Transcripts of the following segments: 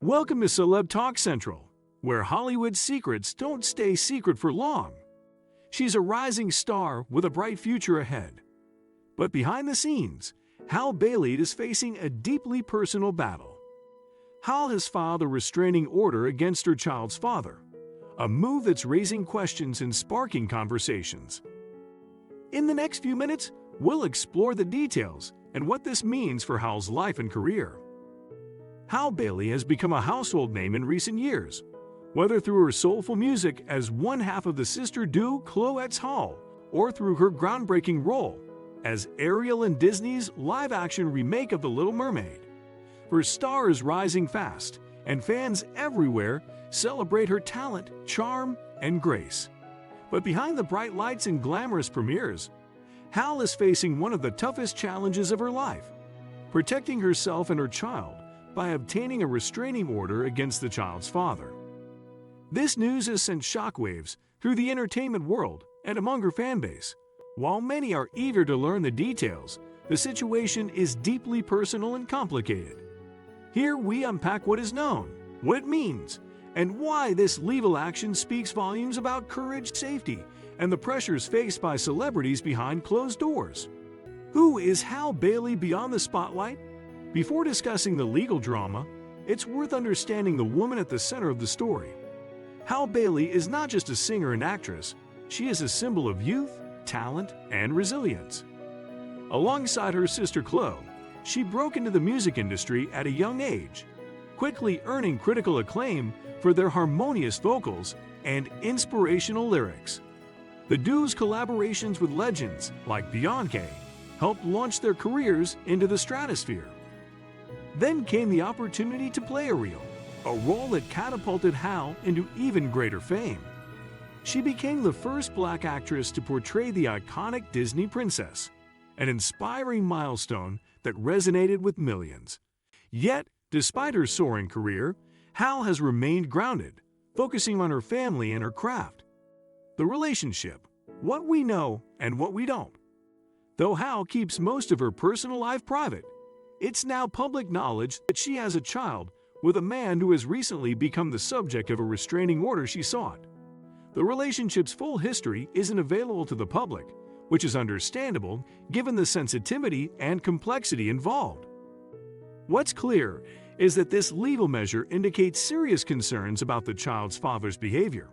Welcome to CelebTalks Central, where Hollywood secrets don't stay secret for long. She's a rising star with a bright future ahead. But behind the scenes, Halle Bailey is facing a deeply personal battle. Halle has filed a restraining order against her child's father, a move that's raising questions and sparking conversations. In the next few minutes, we'll explore the details and what this means for Halle's life and career. Halle Bailey has become a household name in recent years, whether through her soulful music as one half of the sister duo Cloette's Halle, or through her groundbreaking role as Ariel in Disney's live-action remake of The Little Mermaid. Her star is rising fast, and fans everywhere celebrate her talent, charm, and grace. But behind the bright lights and glamorous premieres, Halle is facing one of the toughest challenges of her life, protecting herself and her child by obtaining a restraining order against the child's father. This news has sent shockwaves through the entertainment world and among her fanbase. While many are eager to learn the details, the situation is deeply personal and complicated. Here we unpack what is known, what it means, and why this legal action speaks volumes about courage, safety, and the pressures faced by celebrities behind closed doors. Who is Halle Bailey beyond the spotlight? Before discussing the legal drama, it's worth understanding the woman at the center of the story. Halle Bailey is not just a singer and actress, she is a symbol of youth, talent, and resilience. Alongside her sister Chloe, she broke into the music industry at a young age, quickly earning critical acclaim for their harmonious vocals and inspirational lyrics. The duo's collaborations with legends like Beyoncé helped launch their careers into the stratosphere. Then came the opportunity to play Ariel, a role that catapulted Halle into even greater fame. She became the first Black actress to portray the iconic Disney princess, an inspiring milestone that resonated with millions. Yet, despite her soaring career, Halle has remained grounded, focusing on her family and her craft. The relationship, what we know and what we don't. Though Halle keeps most of her personal life private, it's now public knowledge that she has a child with a man who has recently become the subject of a restraining order she sought. The relationship's full history isn't available to the public, which is understandable given the sensitivity and complexity involved. What's clear is that this legal measure indicates serious concerns about the child's father's behavior.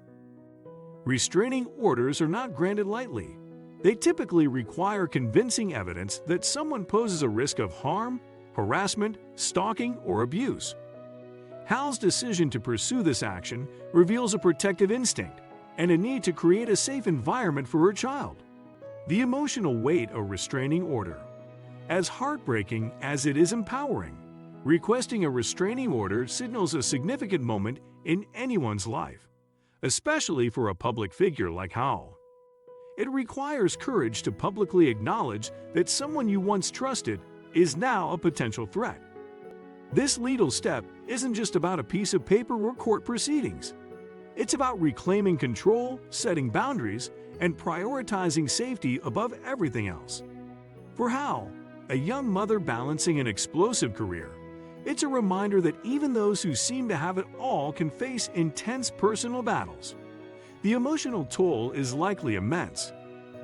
Restraining orders are not granted lightly. They typically require convincing evidence that someone poses a risk of harm, harassment, stalking, or abuse. Halle's decision to pursue this action reveals a protective instinct and a need to create a safe environment for her child. The emotional weight of restraining order. As heartbreaking as it is empowering, requesting a restraining order signals a significant moment in anyone's life, especially for a public figure like Halle. It requires courage to publicly acknowledge that someone you once trusted is now a potential threat. This legal step isn't just about a piece of paper or court proceedings. It's about reclaiming control, setting boundaries, and prioritizing safety above everything else. For Halle, a young mother balancing an explosive career, it's a reminder that even those who seem to have it all can face intense personal battles. The emotional toll is likely immense.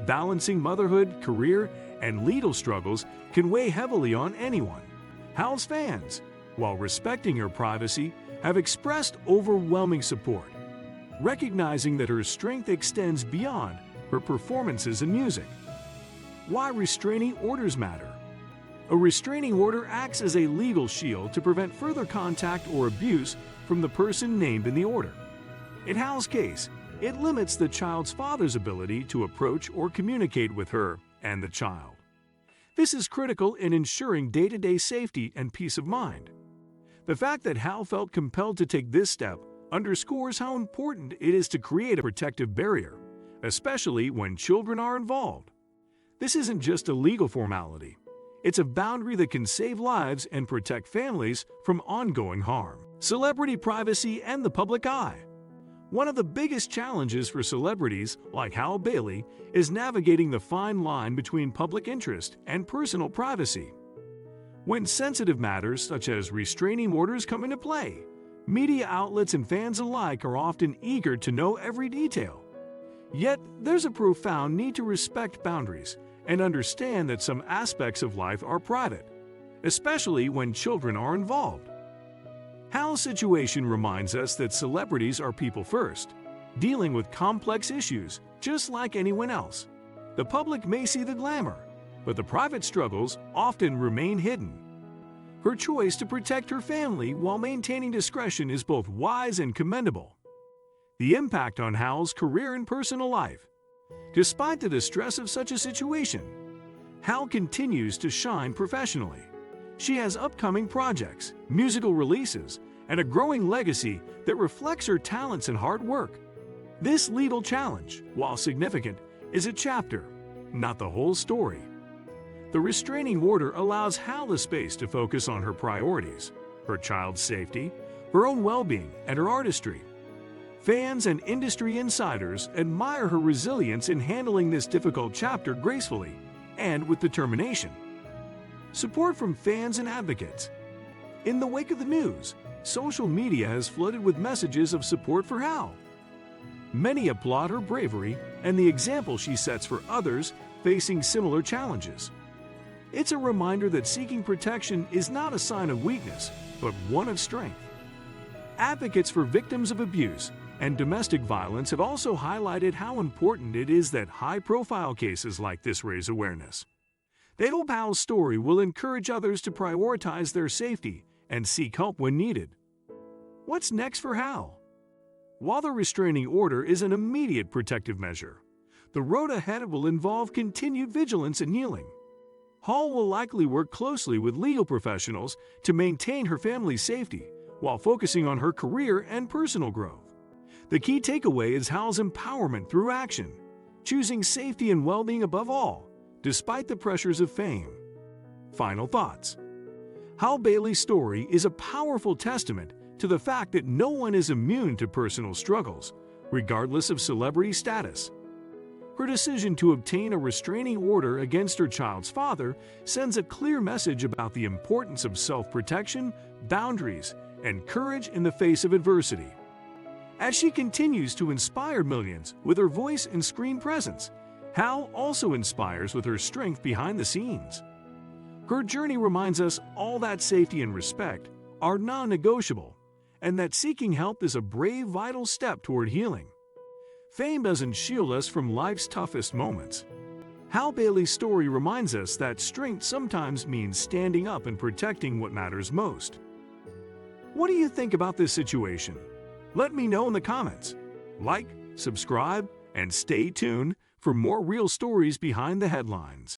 Balancing motherhood, career, and legal struggles can weigh heavily on anyone. Halle's fans, while respecting her privacy, have expressed overwhelming support, recognizing that her strength extends beyond her performances and music. Why restraining orders matter? A restraining order acts as a legal shield to prevent further contact or abuse from the person named in the order. In Halle's case, it limits the child's father's ability to approach or communicate with her and the child. This is critical in ensuring day-to-day safety and peace of mind. The fact that Halle felt compelled to take this step underscores how important it is to create a protective barrier, especially when children are involved. This isn't just a legal formality. It's a boundary that can save lives and protect families from ongoing harm. Celebrity privacy and the public eye. One of the biggest challenges for celebrities like Halle Bailey is navigating the fine line between public interest and personal privacy. When sensitive matters such as restraining orders come into play, Media outlets and fans alike are often eager to know every detail. Yet, there's a profound need to respect boundaries and understand that some aspects of life are private, especially when children are involved. Hal's situation reminds us that celebrities are people first, dealing with complex issues just like anyone else. The public may see the glamour, but the private struggles often remain hidden. Her choice to protect her family while maintaining discretion is both wise and commendable. The impact on Hal's career and personal life. Despite the distress of such a situation, Hal continues to shine professionally. She has upcoming projects, musical releases, and a growing legacy that reflects her talents and hard work. This legal challenge, while significant, is a chapter, not the whole story. The restraining order allows Hal the space to focus on her priorities, her child's safety, her own well-being, and her artistry. Fans and industry insiders admire her resilience in handling this difficult chapter gracefully and with determination. Support from fans and advocates. In the wake of the news, social media has flooded with messages of support for Hal. Many applaud her bravery and the example she sets for others facing similar challenges. It's a reminder that seeking protection is not a sign of weakness, but one of strength. Advocates for victims of abuse and domestic violence have also highlighted how important it is that high-profile cases like this raise awareness. They hope Hal's story will encourage others to prioritize their safety and seek help when needed. What's next for Hal? While the restraining order is an immediate protective measure, the road ahead will involve continued vigilance and healing. Hal will likely work closely with legal professionals to maintain her family's safety while focusing on her career and personal growth. The key takeaway is Hal's empowerment through action, choosing safety and well-being above all, despite the pressures of fame. Final thoughts. Halle Bailey's story is a powerful testament to the fact that no one is immune to personal struggles, regardless of celebrity status. Her decision to obtain a restraining order against her child's father sends a clear message about the importance of self-protection, boundaries, and courage in the face of adversity. As she continues to inspire millions with her voice and screen presence, Hal also inspires with her strength behind the scenes. Her journey reminds us all that safety and respect are non-negotiable, and that seeking help is a brave, vital step toward healing. Fame doesn't shield us from life's toughest moments. Halle Bailey's story reminds us that strength sometimes means standing up and protecting what matters most. What do you think about this situation? Let me know in the comments. Like, subscribe, and stay tuned for more real stories behind the headlines.